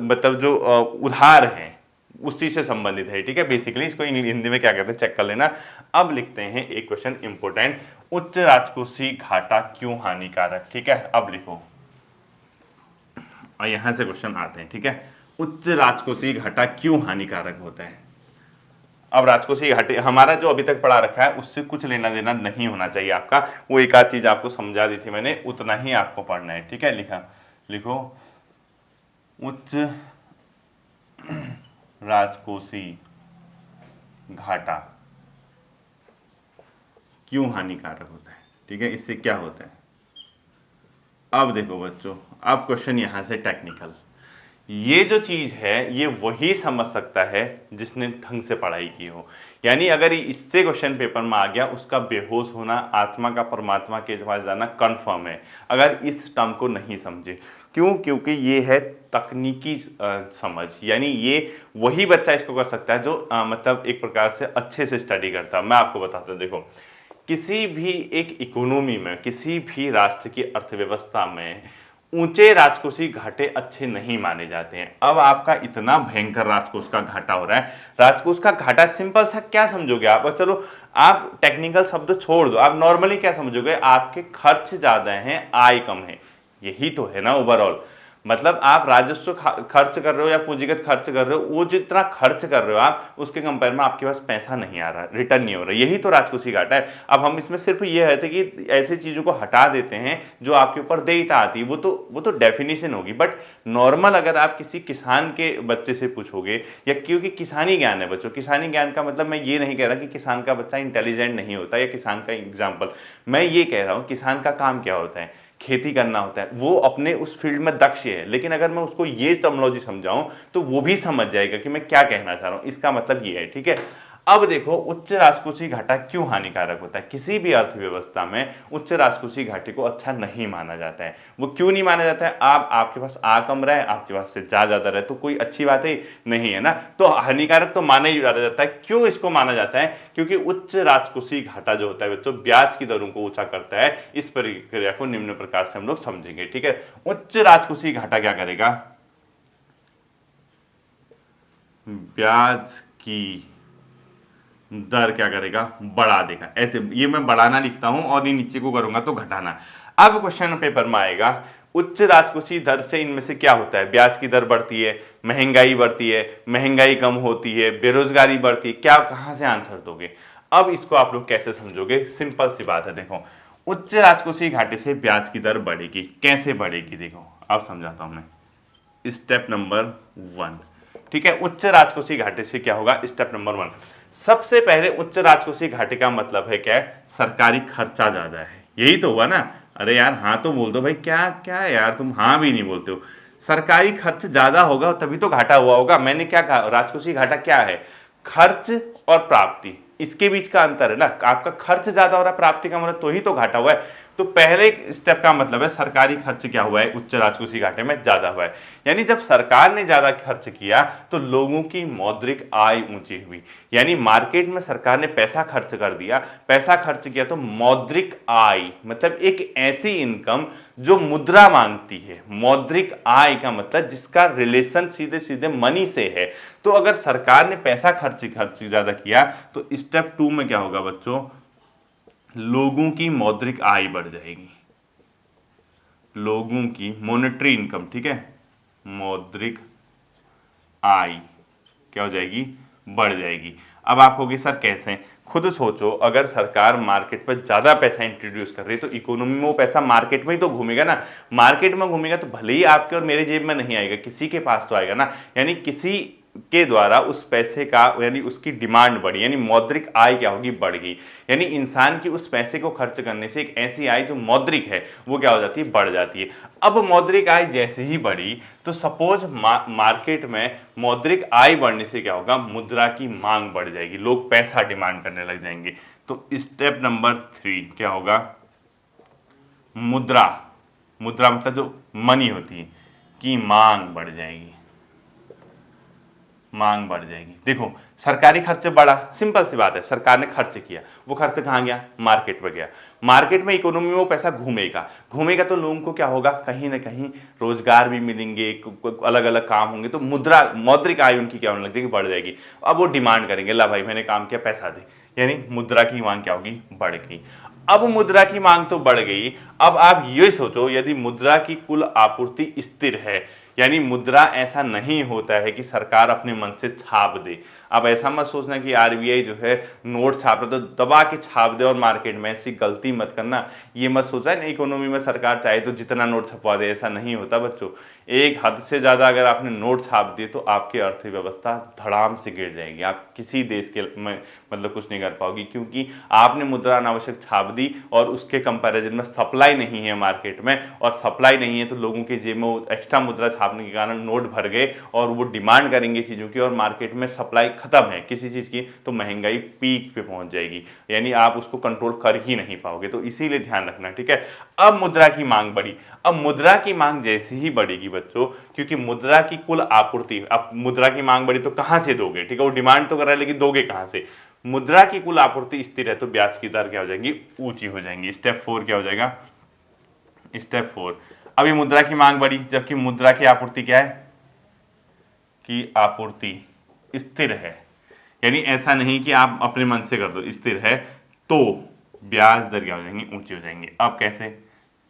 मतलब जो उधार हैं उस चीज से संबंधित है। ठीक है, बेसिकली इसको हिंदी में क्या कहते हैं, चेक कर लेना। अब लिखते हैं एक क्वेश्चन इंपोर्टेंट, उच्च राजकोषीय घाटा क्यों हानिकारक? ठीक है, अब लिखो, और यहां से क्वेश्चन आते हैं। ठीक है, उच्च राजकोषीय घाटा क्यों हानिकारक होता है? अब राजकोषीय घाटे हमारा जो अभी तक पढ़ा रखा है उससे कुछ लेना देना नहीं होना चाहिए आपका, वो एक आध चीज आपको समझा दी थी मैंने, उतना ही आपको पढ़ना है। ठीक है, लिखो उच्च राजकोषीय घाटा क्यों हानिकारक होता है? ठीक है, इससे क्या होता है? अब देखो बच्चों, अब क्वेश्चन यहां से टेक्निकल, ये जो चीज है ये वही समझ सकता है जिसने ढंग से पढ़ाई की हो। यानी अगर इससे क्वेश्चन पेपर में आ गया, उसका बेहोश होना, आत्मा का परमात्मा के पास जाना कन्फर्म है, अगर इस टर्म को नहीं समझे। क्यों? क्योंकि ये है तकनीकी समझ, यानी ये वही बच्चा इसको कर सकता है जो मतलब एक प्रकार से अच्छे से स्टडी करता है। मैं आपको बताता हूं, देखो किसी भी एक इकोनॉमी में, किसी भी राष्ट्र की अर्थव्यवस्था में ऊंचे राजकोषीय घाटे अच्छे नहीं माने जाते हैं। अब आपका इतना भयंकर राजकोष का घाटा हो रहा है, राजकोष का घाटा सिंपल सा क्या समझोगे आप? चलो आप टेक्निकल शब्द छोड़ दो, आप नॉर्मली क्या समझोगे? आपके खर्च ज्यादा हैं, आय कम है, यही तो है ना ओवरऑल। मतलब आप राजस्व खर्च कर रहे हो या पूंजीगत खर्च कर रहे हो, वो जितना खर्च कर रहे हो आप, उसके कंपेयर में आपके पास पैसा नहीं आ रहा, रिटर्न नहीं हो रहा, यही तो राजकोषीय घाटा है। अब हम इसमें सिर्फ ये है कि ऐसी चीजों को हटा देते हैं जो आपके ऊपर देयता आती है, वो तो डेफिनेशन होगी। बट नॉर्मल अगर आप किसी किसान के बच्चे से पूछोगे, या क्योंकि किसानी ज्ञान है बच्चों, किसानी ज्ञान का मतलब मैं ये नहीं कह रहा कि किसान का बच्चा इंटेलिजेंट नहीं होता या किसान का एग्जाम्पल, मैं ये कह रहा हूं किसान का काम क्या होता है, खेती करना होता है, वो अपने उस फील्ड में दक्ष है। लेकिन अगर मैं उसको ये टर्मिनोलॉजी समझाऊं तो वो भी समझ जाएगा कि मैं क्या कहना चाह रहा हूं, इसका मतलब ये है, ठीक है। अब देखो उच्च राजकोषीय घाटा क्यों हानिकारक होता है, किसी भी अर्थव्यवस्था में उच्च राजकोषीय घाटे को अच्छा नहीं माना जाता है। वो क्यों नहीं माना जाता है, आपके पास आ कम रहा है, आपके पास से ज्यादा रहे तो कोई अच्छी बात ही नहीं है ना, तो हानिकारक तो माना ही जाता है। क्यों इसको माना जाता है, क्योंकि उच्च राजकोषीय घाटा जो होता है बच्चों, ब्याज की दरों को ऊंचा करता है। इस प्रक्रिया को निम्न प्रकार से हम लोग समझेंगे, ठीक है। उच्च राजकोषीय घाटा क्या करेगा, ब्याज की दर क्या करेगा, बढ़ा देगा। ऐसे ये मैं बढ़ाना लिखता हूं और ये नीचे को करूंगा तो घटाना। अब क्वेश्चन पेपर में आएगा उच्च राजकोषीय दर से इनमें से क्या होता है, ब्याज की दर बढ़ती है, महंगाई बढ़ती है, महंगाई कम होती है, बेरोजगारी बढ़ती है, क्या कहां से आंसर दोगे। अब इसको आप लोग कैसे समझोगे, सिंपल सी बात है, देखो उच्च राजकोषीय घाटे से ब्याज की दर बढ़ेगी, कैसे बढ़ेगी, देखो अब समझाता हूं मैं। स्टेप नंबर 1, ठीक है। उच्च राजकोषीय घाटे से क्या होगा, स्टेप नंबर 1, सबसे पहले उच्च राजकोषीय घाटे का मतलब है क्या है, सरकारी खर्चा ज्यादा है, यही तो हुआ ना। अरे यार हाँ तो बोल दो भाई, क्या क्या है यार, तुम हाँ भी नहीं बोलते हो। सरकारी खर्च ज्यादा होगा तभी तो घाटा हुआ होगा। मैंने क्या कहा, राजकोषीय घाटा क्या है, खर्च और प्राप्ति, इसके बीच का अंतर है ना। आपका खर्च ज्यादा हो रहा है, प्राप्ति का मतलब, तो ही तो घाटा हुआ है। तो पहले स्टेप का मतलब है सरकारी खर्च क्या हुआ है, उच्च राजकोषीय घाटे में ज्यादा हुआ है। यानी जब सरकार ने ज्यादा खर्च किया तो लोगों की मौद्रिक आय ऊंची हुई, यानी मार्केट में सरकार ने पैसा खर्च कर दिया, पैसा खर्च किया तो मौद्रिक आय मतलब एक ऐसी इनकम जो मुद्रा मांगती है। मौद्रिक आय का मतलब जिसका रिलेशन सीधे सीधे मनी से है। तो अगर सरकार ने पैसा खर्च ज्यादा किया तो स्टेप 2 में क्या होगा बच्चों, लोगों की मौद्रिक आय बढ़ जाएगी, लोगों की मॉनेटरी इनकम, ठीक है, मौद्रिक आय क्या हो जाएगी, बढ़ जाएगी। अब आप कहोगे सर कैसे, खुद सोचो, अगर सरकार मार्केट में ज्यादा पैसा इंट्रोड्यूस कर रही है तो इकोनॉमी में वो पैसा मार्केट में ही तो घूमेगा ना। मार्केट में घूमेगा तो भले ही आपके और मेरे जेब में नहीं आएगा, किसी के पास तो आएगा ना। यानी किसी के द्वारा उस पैसे का, यानी उसकी डिमांड बढ़ी, यानी मौद्रिक आय क्या होगी, बढ़ गई। यानी इंसान की उस पैसे को खर्च करने से एक ऐसी आय जो मौद्रिक है वो क्या हो जाती है, बढ़ जाती है। अब मौद्रिक आय जैसे ही बढ़ी तो सपोज मार्केट में मौद्रिक आय बढ़ने से क्या होगा, मुद्रा की मांग बढ़ जाएगी, लोग पैसा डिमांड करने लग जाएंगे। तो स्टेप नंबर 3 क्या होगा, मुद्रा, मुद्रा मतलब जो मनी होती है की मांग बढ़ जाएगी, मांग बढ़ जाएगी। देखो सरकारी खर्च बढ़ा, सिंपल सी बात है, सरकार ने खर्च किया, वो खर्च कहां गया, मार्केट में गया। मार्केट में इकोनॉमी में वो पैसा घूमेगा, घूमेगा तो लोगों को क्या होगा, कहीं ना कहीं रोजगार भी मिलेंगे, अलग अलग काम होंगे, तो मुद्रा मौद्रिक आय उनकी क्या होने लग जाएगी, बढ़ जाएगी। अब वो डिमांड करेंगे, ला भाई मैंने काम किया पैसा दे, यानी मुद्रा की मांग क्या होगी, बढ़ गई। अब मुद्रा की मांग तो बढ़ गई, अब आप ये सोचो यदि मुद्रा की कुल आपूर्ति स्थिर है, यानी मुद्रा ऐसा नहीं होता है कि सरकार अपने मन से छाप दे। अब ऐसा मत सोचना कि आरबीआई जो है नोट छाप रहा तो दबा के छाप दे और मार्केट में, ऐसी गलती मत करना। ये मत सोचा है इकोनॉमी में सरकार चाहे तो जितना नोट छपवा दे, ऐसा नहीं होता बच्चों। एक हद से ज्यादा अगर आपने नोट छाप दिए तो आपकी अर्थव्यवस्था धड़ाम से गिर जाएगी, आप किसी देश के में मतलब कुछ नहीं कर पाओगी, क्योंकि आपने मुद्रा अनावश्यक छाप दी और उसके कंपैरिजन में सप्लाई नहीं है मार्केट में, और सप्लाई नहीं है तो लोगों के जेब में एक्स्ट्रा मुद्रा छापने के कारण नोट भर गए और वो डिमांड करेंगे चीजों की, और मार्केट में सप्लाई खत्म है किसी चीज की तो महंगाई पीक पे पहुंच जाएगी, यानी आप उसको कंट्रोल कर ही नहीं पाओगे। तो इसीलिए ध्यान रखना, ठीक है। अब मुद्रा की मांग बढ़ी, अब मुद्रा की मांग जैसे ही बढ़ेगी बच्चों, क्योंकि मुद्रा की कुल आपूर्ति, अब मुद्रा की मांग बढ़ी तो कहां से दोगे, ठीक है, वो डिमांड तो कर रहा है लेकिन दोगे कहां से। मुद्रा की कुल आपूर्ति स्थिर है तो ब्याज की दर क्या हो जाएगी, ऊंची हो जाएंगी। स्टेप 4 क्या हो जाएगा, स्टेप 4, अभी मुद्रा की मांग बढ़ी जबकि मुद्रा की आपूर्ति क्या है, की आपूर्ति स्थिर है, यानी ऐसा नहीं कि आप अपने मन से कर दो, स्थिर है, तो ब्याज दर क्या हो जाएंगी, ऊंची हो जाएंगी। अब कैसे,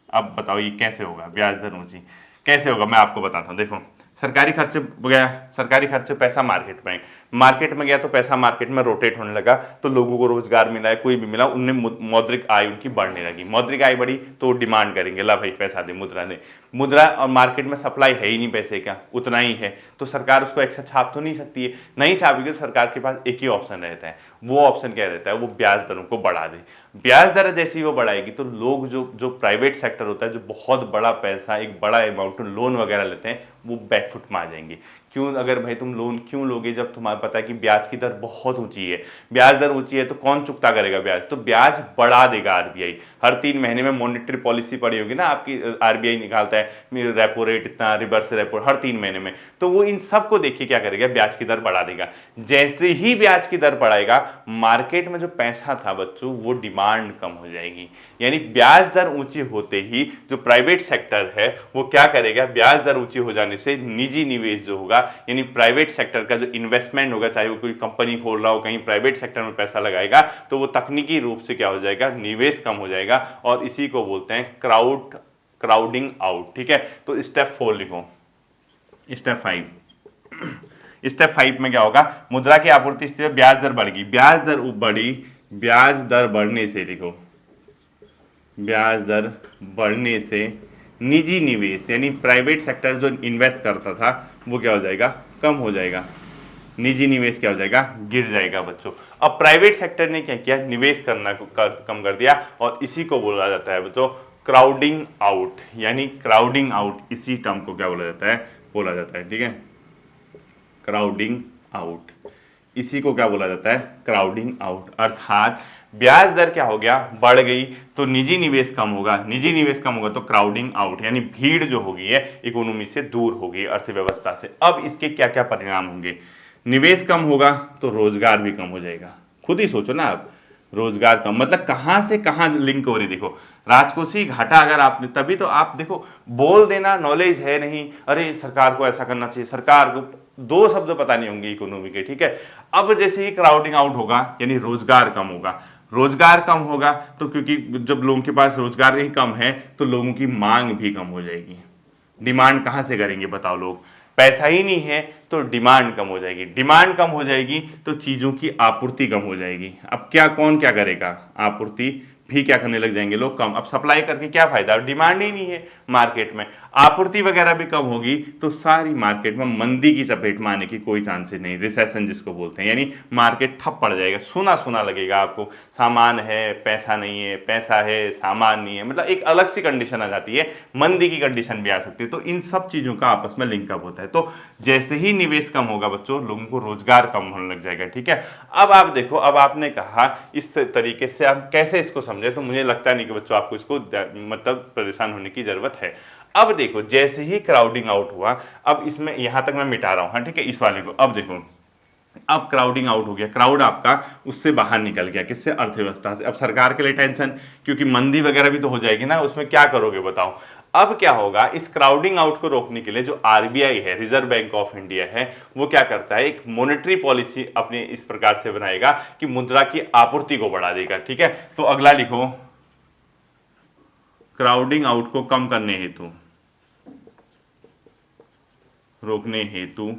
अब बताओ ये कैसे होगा ब्याज दर ऊंची, कैसे होगा मैं आपको बताता हूँ। देखो सरकारी खर्चे गया, सरकारी खर्चे पैसा मार्केट में, मार्केट में गया तो पैसा मार्केट में रोटेट होने लगा, तो लोगों को रोजगार मिला है, कोई भी मिला, उनने मौद्रिक आय उनकी बढ़ने लगी, मौद्रिक आय बढ़ी तो डिमांड करेंगे, ला भाई पैसा दे, मुद्रा दे। मुद्रा और मार्केट में सप्लाई है ही नहीं पैसे का, उतना ही है, तो सरकार उसको एक्स्ट्रा छाप तो नहीं सकती है, नहीं छापेगी तो सरकार के पास एक ही ऑप्शन रहता है, वो ऑप्शन क्या रहता है, वो ब्याज दरों को बढ़ा दे। ब्याज दर जैसी वो बढ़ाएगी तो लोग जो जो प्राइवेट सेक्टर होता है, जो बहुत बड़ा पैसा एक बड़ा अमाउंट लोन वगैरह लेते हैं, वो बैकफुट में आ जाएंगे। क्यों? अगर भाई तुम लोन क्यों लोगे जब तुम्हारा पता है कि ब्याज की दर बहुत ऊंची है, ब्याज दर ऊंची है तो कौन चुकता करेगा ब्याज, तो ब्याज बढ़ा देगा आरबीआई। हर 3 महीने में मॉनेटरी पॉलिसी पड़ी होगी ना आपकी, आरबीआई निकालता है रेपो रेट इतना, रिवर्स रेपो हर 3 महीने में, तो वो इन सबको देखिए क्या करेगा, ब्याज की दर बढ़ा देगा। जैसे ही ब्याज की दर बढ़ाएगा, मार्केट में जो पैसा था बच्चों वो डिमांड कम हो जाएगी, यानी ब्याज दर ऊंची होते ही जो प्राइवेट सेक्टर है वो क्या करेगा, ब्याज दर ऊंची हो जाने से निजी निवेश जो होगा, यानी प्राइवेट सेक्टर का जो इन्वेस्टमेंट होगा, चाहे वो कोई कंपनी खोल रहा हो, कहीं प्राइवेट सेक्टर में पैसा लगाएगा, तो वो तकनीकी रूप से क्या हो जाएगा, निवेश कम हो जाएगा, और इसी को बोलते हैं क्राउडिंग आउट। ठीक है, तो स्टेप 4 लिखो, स्टेप 5। स्टेप 5 में क्या होगा, मुद्रा की आपूर्ति स्थिति में ब्याज दर बढ़ेगी, ब्याज दर बढ़ी, ब्याज दर बढ़ने से, लिखो ब्याज दर बढ़ने से निजी निवेश यानी प्राइवेट सेक्टर जो इन्वेस्ट करता था वो क्या हो जाएगा, कम हो जाएगा, निजी निवेश क्या हो जाएगा, गिर जाएगा बच्चों। अब प्राइवेट सेक्टर ने क्या किया, निवेश करना कम कर दिया, और इसी को बोला जाता है बच्चों क्राउडिंग आउट, यानी क्राउडिंग आउट, इसी टर्म को क्या बोला जाता है, ठीक है, क्राउडिंग आउट, इसी को क्या बोला जाता है, क्राउडिंग आउट। अर्थात ब्याज दर क्या हो गया, बढ़ गई तो निजी निवेश कम होगा, निजी निवेश कम होगा तो क्राउडिंग आउट, यानी भीड़ जो होगी है इकोनॉमी से दूर होगी, अर्थव्यवस्था से। अब इसके क्या क्या परिणाम होंगे, निवेश कम होगा तो रोजगार भी कम हो जाएगा, खुद ही सोचो ना आप, रोजगार कम मतलब कहां से कहां लिंक हो रही, देखो राजकोषीय घाटा अगर आपने, तभी तो आप देखो, बोल देना नॉलेज है नहीं, अरे सरकार को ऐसा करना चाहिए, सरकार को 2 शब्द पता नहीं होंगे इकोनॉमी के, ठीक है। अब जैसे ही क्राउडिंग आउट होगा यानी रोजगार कम होगा, रोजगार कम होगा तो क्योंकि जब लोगों के पास रोजगार ही कम है तो लोगों की मांग भी कम हो जाएगी, डिमांड कहां से करेंगे बताओ लोग, पैसा ही नहीं है तो डिमांड कम हो जाएगी, डिमांड कम हो जाएगी तो चीजों की आपूर्ति कम हो जाएगी। अब क्या, कौन क्या करेगा, आपूर्ति भी क्या करने लग जाएंगे लोग, कम। अब सप्लाई करके क्या फायदा, डिमांड ही नहीं है मार्केट में, आपूर्ति वगैरह भी कम होगी तो सारी मार्केट में मंदी की चपेट में आने की कोई चांस ही नहीं, रिसेशन जिसको बोलते हैं, यानी मार्केट ठप पड़ जाएगा, सुना सुना लगेगा आपको, सामान है पैसा नहीं है, पैसा है सामान नहीं है, मतलब एक अलग सी कंडीशन आ जाती है, मंदी की कंडीशन भी आ सकती है। तो इन सब चीजों का आपस में लिंकअप होता है। तो जैसे ही निवेश कम होगा बच्चों, लोगों को रोजगार कम होने लग जाएगा, ठीक है। अब आप देखो, अब आपने कहा इस तरीके से आप कैसे इसको समझे, तो मुझे लगता नहीं कि बच्चों आपको इसको मतलब परेशान होने की जरूरत है। अब देखो जैसे ही क्राउडिंग आउट हुआ, अब इसमें यहां तक मैं मिटा रहा हूं, हाँ ठीक है, इस वाले को। अब देखो, अब क्राउडिंग आउट हो गया, क्राउड आपका उससे बाहर निकल गया, किससे, अर्थव्यवस्था से। अब सरकार के लिए टेंशन, क्योंकि मंदी वगैरह भी तो हो जाएगी ना, उसमें क्या करोगे बताओ। अब क्या होगा, इस क्राउडिंग आउट को रोकने के लिए जो आरबीआई है, रिजर्व बैंक ऑफ इंडिया है, वो क्या करता है, एक मॉनेटरी पॉलिसी अपने इस प्रकार से बनाएगा कि मुद्रा की आपूर्ति को बढ़ा देगा, ठीक है। तो अगला लिखो, क्राउडिंग आउट को कम करने हेतु, रोकने हेतु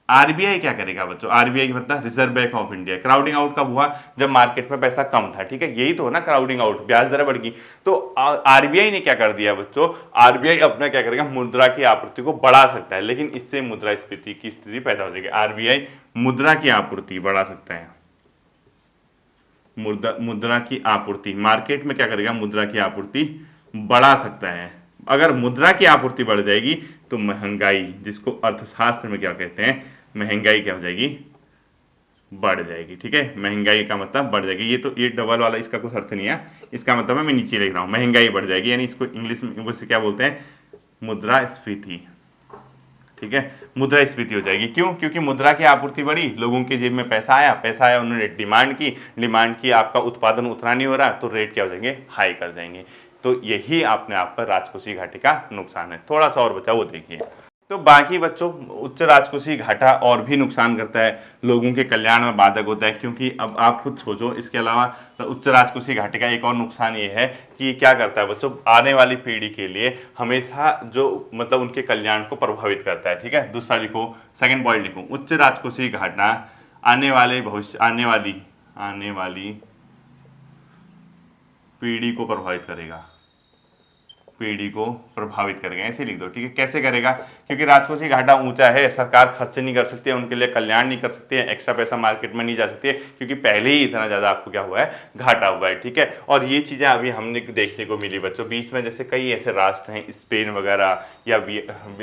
आरबीआई क्या करेगा बच्चों, आरबीआई मतलब reserve bank of India. Crowding out कब हुआ, जब मार्केट में पैसा कम था, ठीक है, यही तो है ना क्राउडिंग आउट, ब्याज दर बढ़ गई। तो आरबीआई ने क्या कर दिया बच्चों, आरबीआई अपना क्या करेगा, मुद्रा की आपूर्ति को बढ़ा सकता है, लेकिन इससे मुद्रास्फीति की स्थिति पैदा हो जाएगी। आरबीआई मुद्रा की आपूर्ति बढ़ा सकता है, मुद्रा की आपूर्ति, मार्केट में क्या करेगा, मुद्रा की आपूर्ति बढ़ा सकता है। अगर मुद्रा की आपूर्ति बढ़ जाएगी तो महंगाई, जिसको अर्थशास्त्र में क्या कहते हैं, महंगाई क्या हो जाएगी, बढ़ जाएगी, ठीक है। महंगाई का मतलब बढ़ जाएगी, ये तो ये डबल वाला इसका कुछ अर्थ नहीं है, इसका मतलब मैं नीचे लिख रहा हूं, महंगाई बढ़ जाएगी, यानी इसको इंग्लिश में क्या बोलते हैं, मुद्रास्फीति, ठीक है, मुद्रास्फीति हो जाएगी। क्यों, क्योंकि मुद्रा की आपूर्ति बढ़ी, लोगों के जेब में पैसा आया, उन्होंने डिमांड की, आपका उत्पादन उतना नहीं हो रहा, तो रेट क्या हो जाएंगे, हाई कर जाएंगे। तो यही आपने आप पर राजकोषीय घाटे का नुकसान है। थोड़ा सा और बचा, वो देखिए, तो बाकी बच्चों उच्च राजकोषीय घाटा और भी नुकसान करता है, लोगों के कल्याण में बाधक होता है, क्योंकि अब आप खुद सोचो, इसके अलावा उच्च राजकोषीय घाटे का एक और नुकसान ये है कि ये क्या करता है बच्चों, आने वाली पीढ़ी के लिए हमेशा जो मतलब उनके कल्याण को प्रभावित करता है। ठीक है, दूसरा लिखो, सेकंड पॉइंट लिखो, उच्च राजकोषीय घाटा आने वाले भविष्य आने वाली पीढ़ी को प्रभावित करेगा, पीढ़ी को प्रभावित करेगा, ऐसे लिख दो। ठीक है, कैसे करेगा, क्योंकि राजकोषीय घाटा ऊंचा है, सरकार खर्च नहीं कर सकती है, उनके लिए कल्याण नहीं कर सकती है, एक्स्ट्रा पैसा मार्केट में नहीं जा सकती है, क्योंकि पहले ही इतना ज्यादा आपको क्या हुआ है, घाटा हुआ है। ठीक है, और ये चीजें अभी हमने देखने को मिली बच्चों, बीच में जैसे कई ऐसे राष्ट्र हैं, स्पेन वगैरह, या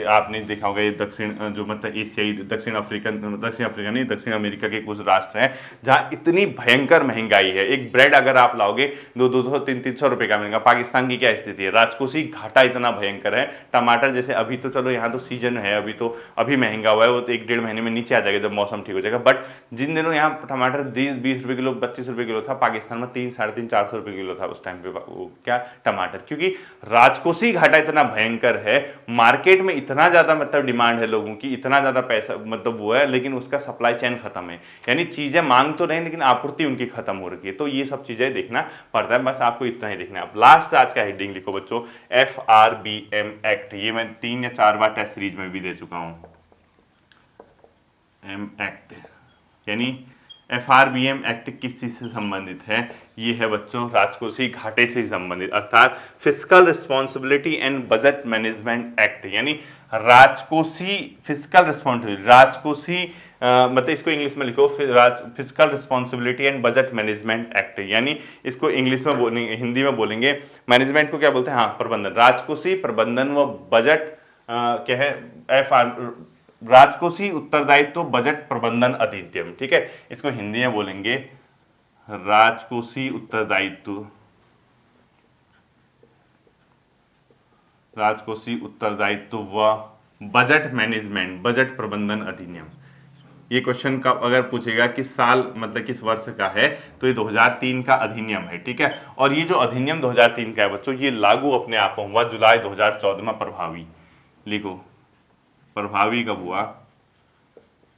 आपने देखा होगा ये दक्षिण जो मतलब एशियाई, दक्षिण अफ्रीका नहीं, दक्षिण अमेरिका के कुछ राष्ट्र हैं जहाँ इतनी भयंकर महंगाई है। एक ब्रेड अगर आप लाओगे 200 300 रुपए का मिलेगा। पाकिस्तान की क्या स्थिति है, राजकोषीय घाटा इतना भयंकर है। टमाटर जैसे अभी तो चलो यहाँ तो सीजन है, अभी महंगा हुआ है, वो तो 1-1.5 महीने में नीचे आ जाएगा जब मौसम ठीक हो जाएगा। बट जिन दिनों यहाँ टमाटर 20 रुपए किलो, 25 रुपए किलो था, पाकिस्तान में 3 350 400 रुपए किलो था उस टाइम पे वो क्या टमाटर, क्योंकि राजकोषीय घाटा इतना भयंकर है, मार्केट में इतना ज्यादा मतलब डिमांड है लोगों की, इतना ज्यादा पैसा मतलब वो है, लेकिन उसका सप्लाई चेन खत्म है, यानी चीजें मांग तो नहीं लेकिन आपूर्ति उनकी खत्म हो रही है। तो ये सब चीजें देखना पड़ता है, बस आपको इतना ही देखना है। अब लास्ट आज का हेडिंग लिखो बच्चों, FRBM एक्ट, ये मैं 3 या 4 बार टेस्ट सीरीज में भी दे चुका हूं। एम एक्ट यानी FRBM एक्ट किस चीज से संबंधित है, ये है बच्चों राजकोषीय घाटे से संबंधित, अर्थात fiscal responsibility and budget management act, यानी राजकोषीय फिस्कल रिस्पॉन्सिबिलिटी, राजकोषीय मतलब इसको इंग्लिश में लिखो, fiscal responsibility and budget management act, यानी इसको इंग्लिश में बोलेंगे, हिंदी में बोलेंगे मैनेजमेंट को क्या बोलते हैं, हाँ प्रबंधन, राजकोषीय प्रबंधन व बजट क्या है, राजकोषीय उत्तरदायित्व बजट प्रबंधन अधिनियम। ठीक है, इसको हिंदी में बोलेंगे राजकोषीय उत्तरदायित्व, राजकोषीय उत्तरदायित्व व बजट मैनेजमेंट, बजट प्रबंधन अधिनियम। ये क्वेश्चन का अगर पूछेगा किस साल मतलब किस वर्ष का है, तो ये 2003 का अधिनियम है। ठीक है, और ये जो अधिनियम 2003 का है बच्चों, ये लागू अपने आप हुआ जुलाई 2014 में प्रभावी, लिखो प्रभावी कब हुआ,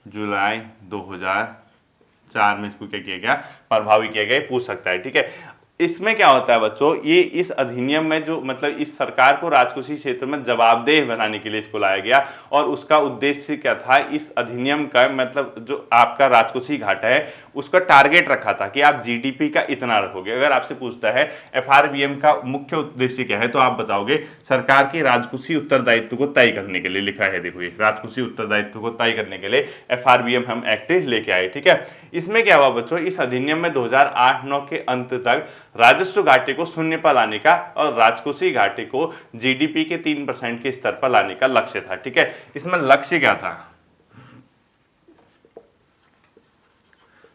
जुलाई 2004 में इसको क्या किया गया, प्रभावी किया गया, पूछ सकता है। ठीक है, इसमें क्या होता है बच्चों, ये इस अधिनियम में जो मतलब इस सरकार को राजकोषीय क्षेत्र में जवाबदेह बनाने के लिए इसको लाया गया, और उसका उद्देश्य क्या था, इस अधिनियम का मतलब जो आपका राजकोषीय घाटा है उसका टारगेट रखा था कि आप जीडीपी का इतना रखोगे। अगर आपसे पूछता है एफआरबीएम का मुख्य उद्देश्य क्या है, तो आप बताओगे सरकार के राजकोषीय उत्तरदायित्व को तय करने के लिए, लिखा है देखो, ये राजकोषीय उत्तरदायित्व को तय करने के लिए एफआरबीएम हम एक्ट लेके आए। ठीक है, इसमें क्या हुआ बच्चों, इस अधिनियम में 2008-9 के अंत तक राजस्व घाटे को शून्य पर लाने का और राजकोषीय घाटे को जीडीपी के 3% के स्तर पर लाने का लक्ष्य था। ठीक है, इसमें लक्ष्य क्या था,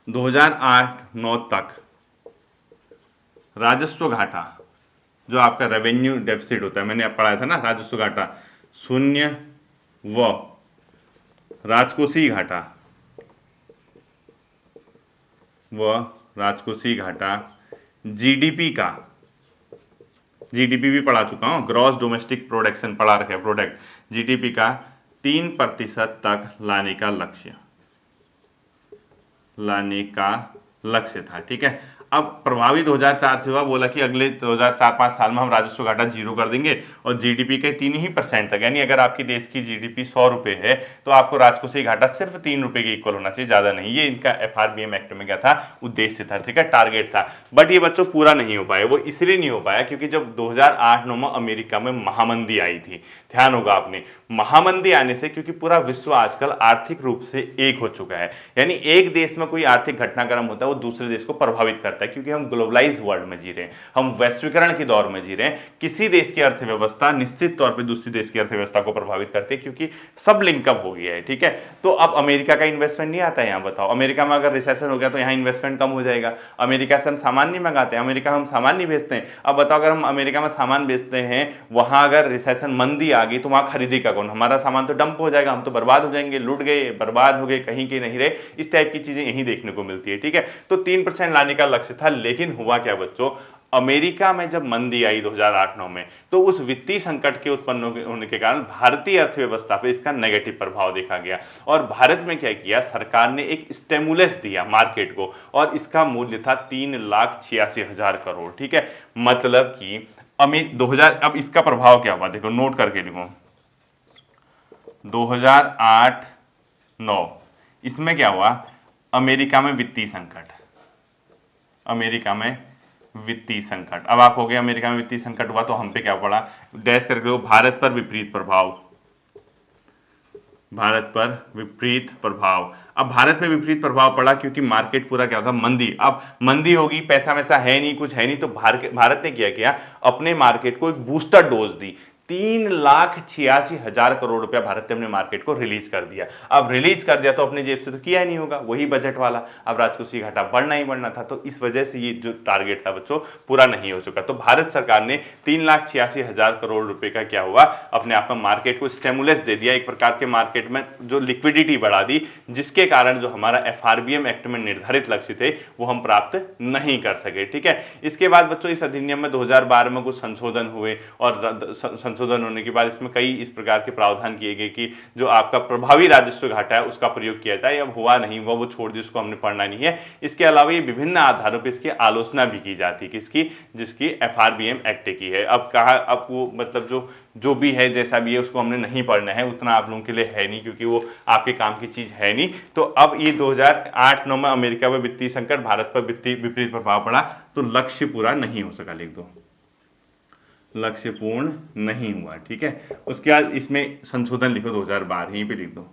2008-9 तक राजस्व घाटा, जो आपका रेवेन्यू डेफिसिट होता है, मैंने अब पढ़ाया था ना, राजस्व घाटा शून्य व राजकोषीय घाटा जीडीपी का, जीडीपी भी पढ़ा चुका हूं, ग्रॉस डोमेस्टिक प्रोडक्शन पढ़ा रखा है, प्रोडक्ट, जीडीपी का 3% तक लाने का लक्ष्य था। ठीक है, अब प्रभावी 2004 से हुआ, बोला कि अगले 2004-5 साल में हम राजस्व घाटा 0 कर देंगे और जीडीपी के 3% तक, यानी अगर आपकी देश की जीडीपी 100 रुपए है तो आपको राजकोषीय घाटा सिर्फ 3 रुपए के इक्वल होना चाहिए, ज्यादा नहीं। ये इनका एफआरबीएम एक्ट में क्या था, उद्देश्य था। ठीक है, टारगेट था, बट ये बच्चों पूरा नहीं हो पाया। वो इसलिए नहीं हो पाया क्योंकि जब 2008-9 में अमेरिका में महामंदी आई थी, ध्यान होगा आपने, महामंदी आने से, क्योंकि पूरा विश्व आजकल आर्थिक रूप से एक हो चुका है, यानी एक देश में कोई आर्थिक घटनाक्रम होता है वो दूसरे देश को प्रभावित करता है, क्योंकि हम ग्लोबलाइज वर्ल्ड में जी रहे हैं, हम वैश्वीकरण के दौर में जी रहे हैं। किसी देश की अर्थव्यवस्था निश्चित तौर पे दूसरी देश की अर्थव्यवस्था को प्रभावित करती है, क्योंकि सब लिंकअप हो गया है। ठीक है, तो अब अमेरिका का इन्वेस्टमेंट नहीं आता है यहाँ, बताओ, अमेरिका में अगर रिसेशन हो गया तो यहाँ इन्वेस्टमेंट कम हो जाएगा। अमेरिका से हम सामान नहीं मंगाते हैं, अमेरिका हम सामान नहीं बेचते हैं। अब बताओ, अगर हम अमेरिका में सामान बेचते हैं, वहां अगर रिसेशन मंदी आ गई तो वहां खरीदेगा कौन, हमारा सामान तो डंप हो जाएगा, हम तो बर्बाद हो जाएंगे, लूट गए, बर्बाद हो गए, कहीं के नहीं रहे। इस टाइप की चीजें यहीं देखने को मिलती है। ठीक है, तो 3% लाने का लक्ष्य था, लेकिन हुआ क्या बच्चों, अमेरिका में जब मंदी आई 2008-9 में, तो उस वित्तीय संकट के उत्पन्न होने के कारण भारतीय अर्थव्यवस्था पे इसका नेगेटिव प्रभाव देखा गया। और भारत में क्या किया, सरकार ने एक स्टिमुलस दिया मार्केट को, और इसका मूल्य था 3,86,000 करोड़। ठीक है, मतलब कि 2000, अब इसका प्रभाव क्या हुआ देखो, नोट करके लिखो। 2008-9 इसमें क्या हुआ, अमेरिका में वित्तीय संकट, अमेरिका में वित्तीय संकट। अब आप हो गए अमेरिका में वित्तीय संकट हुआ तो हम पे क्या पड़ा, डैश करके भारत पर विपरीत प्रभाव, भारत पर विपरीत प्रभाव। अब भारत में विपरीत प्रभाव पड़ा क्योंकि मार्केट पूरा क्या होता, मंदी। अब मंदी होगी, पैसा वैसा है नहीं, कुछ है नहीं, तो भारत ने क्या किया, अपने मार्केट को एक बूस्टर डोज दी। 3,86,000 करोड़ रुपया भारत ने अपने मार्केट को रिलीज कर दिया। अब रिलीज कर दिया तो अपने जेब से तो किया नहीं होगा, वही बजट वाला, अब राजकोषीय घाटा बढ़ना ही बढ़ना था। तो इस वजह से ये जो टारगेट था बच्चों पूरा नहीं हो चुका। तो भारत सरकार ने 3,86,000 करोड़ रुपए का क्या हुआ, अपने आप में मार्केट को स्टिमुलस दे दिया, एक प्रकार के मार्केट में जो लिक्विडिटी बढ़ा दी, जिसके कारण जो हमारा FRBM एक्ट में निर्धारित लक्ष्य थे वो हम प्राप्त नहीं कर सके। ठीक है, इसके बाद बच्चों इस अधिनियम में 2012 में कुछ संशोधन हुए, और संशोधन होने के बाद इसमें कई इस प्रकार के प्रावधान किए गए कि जो आपका प्रभावी राजस्व घाटा है उसका प्रयोग किया जाए। अब हुआ नहीं हुआ वो छोड़ दी, उसको हमने पढ़ना नहीं है। इसके अलावा ये विभिन्न आधारों पर इसकी आलोचना भी की जाती है, किसकी, जिसकी FRBM एक्ट की है। अब कहा, अब वो मतलब जो भी है, जैसा भी है, उसको हमने नहीं पढ़ना है, उतना आप लोगों के लिए है नहीं, क्योंकि वो आपके काम की चीज है नहीं। तो अब ये 2008-9 में अमेरिका में वित्तीय संकट, भारत पर विपरीत प्रभाव पड़ा, तो लक्ष्य पूरा नहीं हो सका, लिख दो, लक्ष्य पूर्ण नहीं हुआ। ठीक है, उसके बाद इसमें संशोधन लिखो 2012, यहीं पे लिख दो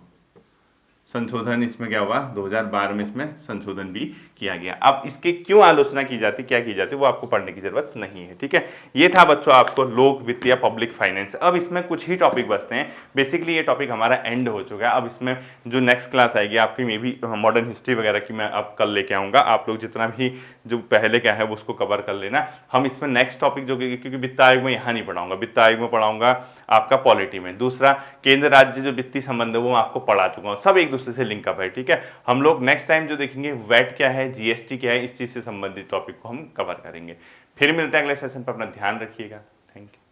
संशोधन। इसमें क्या हुआ, 2012 में इसमें संशोधन भी किया गया। अब इसके क्यों आलोचना की जाती, क्या की जाती, वो आपको पढ़ने की जरूरत नहीं है। ठीक है, ये था बच्चों आपको लोक वित्त या पब्लिक फाइनेंस। अब इसमें कुछ ही टॉपिक बचते हैं, बेसिकली ये टॉपिक हमारा एंड हो चुका है। अब इसमें जो नेक्स्ट क्लास आएगी आपकी, मे भी मॉडर्न हिस्ट्री वगैरह की मैं अब कल लेके आऊँगा। आप लोग जितना भी जो पहले क्या है वो उसको कवर कर लेना। हम इसमें नेक्स्ट टॉपिक जो, क्योंकि वित्त आयोग में यहाँ नहीं पढ़ाऊंगा, वित्त आयोग में पढ़ाऊंगा आपका पॉलिटी में। दूसरा, केंद्र राज्य जो वित्तीय संबंध है वो आपको पढ़ा चुका हूँ, सब एक दूसरे से लिंकअप है। ठीक है, हम लोग नेक्स्ट टाइम जो देखेंगे वैट क्या है, GST क्या है, इस चीज से संबंधित टॉपिक को हम कवर करेंगे। फिर मिलते हैं अगले सेशन पर, अपना ध्यान रखिएगा। Thank you.